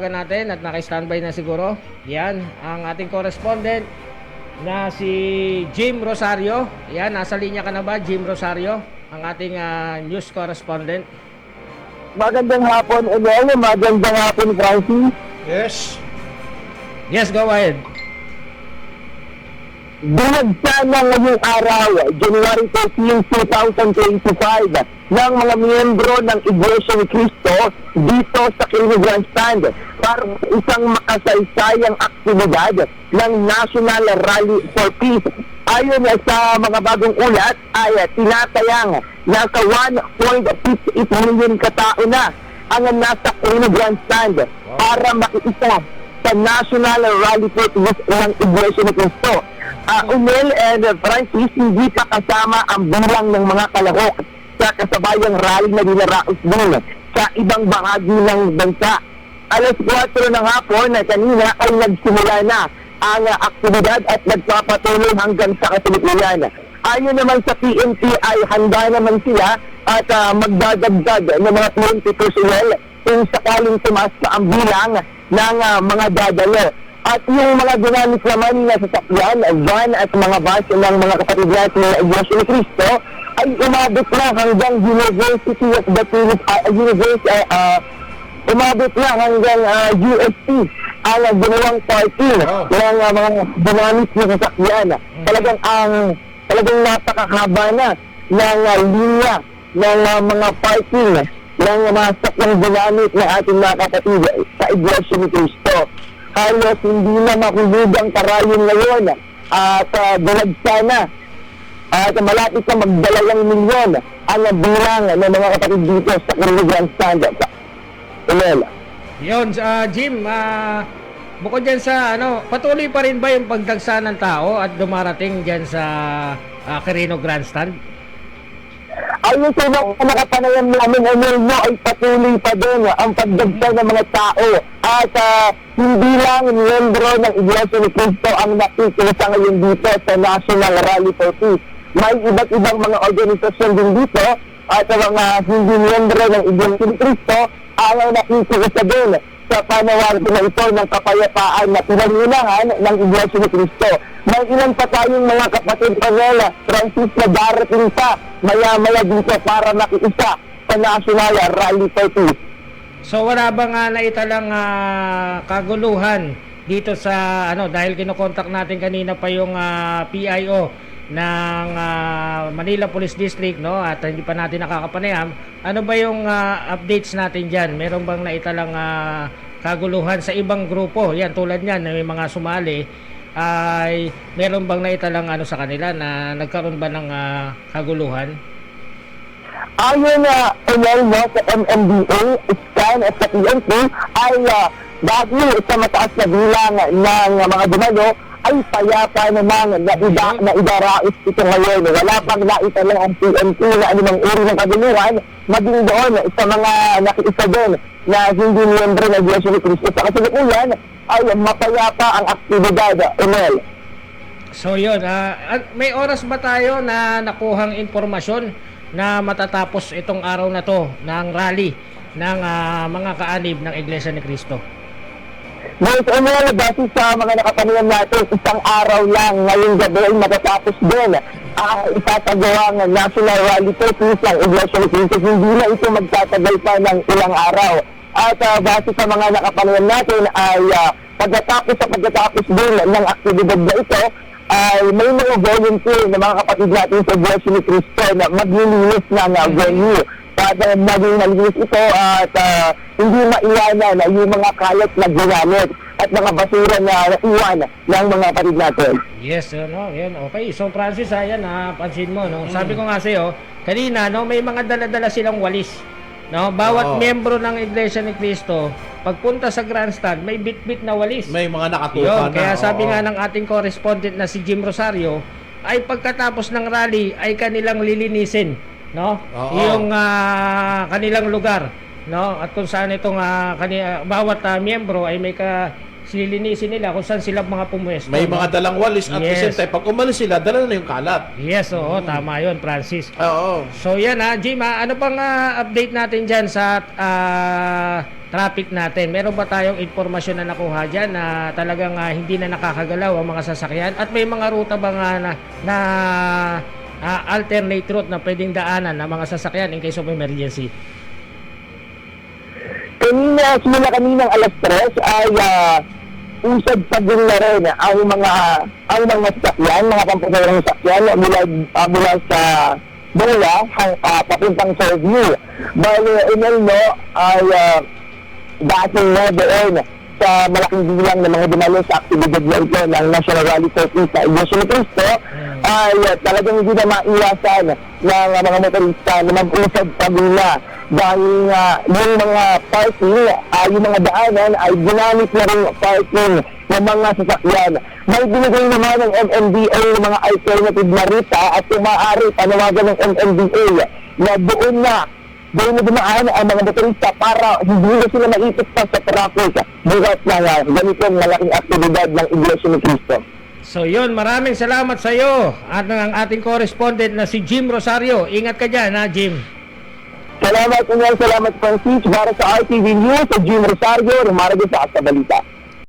tatawagan natin at naka-standby na siguro. Yan, ang ating correspondent na si Jim Rosario. Yan, nasa linya ka na ba, Jim Rosario? Ang ating news correspondent. Magandang hapon, Emel. Magandang hapon, Francis. Yes. Yes, go ahead. Binagsa na ngayong araw, January 13, 2025, ng mga miyembro ng Iglesia ni Cristo dito sa Quirino Grandstand para isang makasaysayang aktibidad ng National Rally for Peace. Ayon sa mga bagong ulat ay tinatayang nasa 1.58 million katao na ang nasa Quirino Grandstand para makiisa sa National Rally for Peace ng Iglesia ni Cristo. Umel and Francis, hindi pa kasama ang bilang ng mga kalahok sa kasabayang rally na dinaraos din sa ibang bahagi ng bansa. Alas 4 ng hapon na kanina ay nagsimula na ang aktibidad at nagpapatuloy hanggang sa kasalukuyan. Ayon naman sa PNP ay handa naman sila at magdadagdag ng mga 20 personnel kung sakaling tumaas pa ang bilang ng mga dadalo. At yung mga ginamit naman na sasakyan, van at mga bus ng mga kapatid natin na Iglesia ni Cristo ay umabot na hanggang University of the Philippines, umabot na hanggang UST ang ginawang parking ng mga ginamit na sasakyan. Talagang napakahaba na ng linya ng mga parking ng mga sakyang ginamit na ating mga kapatid sa Iglesia ni Cristo. Halos hindi na mahulog ang karayon ngayon at balagsa na at malapit na magdalawang milyon ang bilang ng mga kapatid dito sa Quirino Grandstand. Yun, Jim, bukod dyan sa patuloy pa rin ba yung pagdagsa ng tao at dumarating dyan sa Quirino Grandstand? Ayon sa mga nakapanayam namin, ay patuloy pa din ang pagdagsa ng mga tao at hindi lang miyembro ng Iglesia ni Cristo ang nakikita ngayon dito sa National Rally for Peace. May iba't ibang mga organisasyon din dito at mga hindi miyembro ng Iglesia ni Cristo ang nakikita din sa panawagan na ito ng kapayapaan na pinangunahan ng Iglesia ni Cristo. May ilan pa tayong mga kapatid Panola, Francis, na darating pa maya-maya dito para makiisa sa National Rally for Peace. So wala bang naitalang kaguluhan dito sa dahil kinokontak natin kanina pa yung PIO ng Manila Police District at hindi pa natin nakakapanayam. Ano ba yung updates natin diyan? Meron bang naitalang kaguluhan sa ibang grupo? Yan, tulad niyan, may mga sumali ay meron bang naitalang sa kanila na nagkaroon ba ng kaguluhan? Ayon na sa MMDA, SCAN at sa PNP ay dahil sa mataas na bilang ng mga dumalo ay payapa naman na idaraos ito ngayon. Wala pang naitalang ang PNP na anumang uri ng kaguluhan, maging doon sa mga nakiisa doon na hindi miyembro ng Iglesia ni Cristo. Sa kasalukuyan ay mapayapa ang aktibidad, Emel. So yun, may oras ba tayo na nakuhang informasyon na matatapos itong araw na to ng rally ng mga kaanib ng Iglesia ni Cristo? Yes, Emel, base sa mga nakapanayam natin, isang araw lang ngayong gabi ay matatapos din ang itatagawang National Rally for Peace ng Iglesia ni Cristo. Hindi na ito magtatagal pa ng ilang araw. At base sa mga nakapanayam natin ay pagkatapos din ng aktibidad na ito, ay may mga volunteer na mga kapatid natin sa Iglesia ni Cristo na maglilinis ng venue. Para maging malinis ito at hindi maiwanan na yung mga kalat na ginamit at mga basura na iwan ng mga kapatid natin. Yes, yan, okay. So Francis, ayan, pansin mo, sabi ko nga sa'yo, kanina, may mga dala-dala silang walis. Bawat miyembro ng Iglesia ni Cristo, pagpunta sa grandstand, may bit-bit na walis. May mga nakatupa na. Kaya sabi nga ng ating correspondent na si Jim Rosario, ay pagkatapos ng rally, ay kanilang lilinisin, yung kanilang lugar, at kung saan itong bawat miyembro ay may silinisin nila kung saan sila mga pumuesto. May mga dalang walis at the same time, pag umalis sila, dala na yung kalat. Yes, tama yun, Francis. Oo. So yan Jim, ano pang update natin dyan sa traffic natin. Meron ba tayong informasyon na nakuha dyan na talagang hindi na nakakagalaw ang mga sasakyan? At may mga ruta ba nga na alternate route na pwedeng daanan ng mga sasakyan in case of emergency? Simula kaninang alas 3 ay usad pa din na rin ang mga sasakyan, mga pampunerang sasakyan mula sa Bula papuntang Fairview. Bale, Inelno ay dating na doon sa malaking bilang ng mga dumalo sa aktibidad na ito ng National Rally for Peace sa Iglesia ni Cristo ay talagang hindi na maiwasan ng mga motorista na mag-usad pa nila dahil yung mga parking, yung mga daanan ay ginamit na rin parking ng mga sasakyan. May binigay naman ng MMDA ng mga alternative na ruta at kung maaari panawagan ng MMDA na doon na dumaan ang mga motorista para hindi na sila maipit pa sa traffic bukas na ganitong malaking aktibidad ng Iglesia ni Cristo. So yun, maraming salamat sa iyo at ang ating correspondent na si Jim Rosario. Ingat ka dyan ha, Jim. Salamat, Salamat Francis. Para sa RTV News, sa Jim Rosario, Rumaragos sa Balita.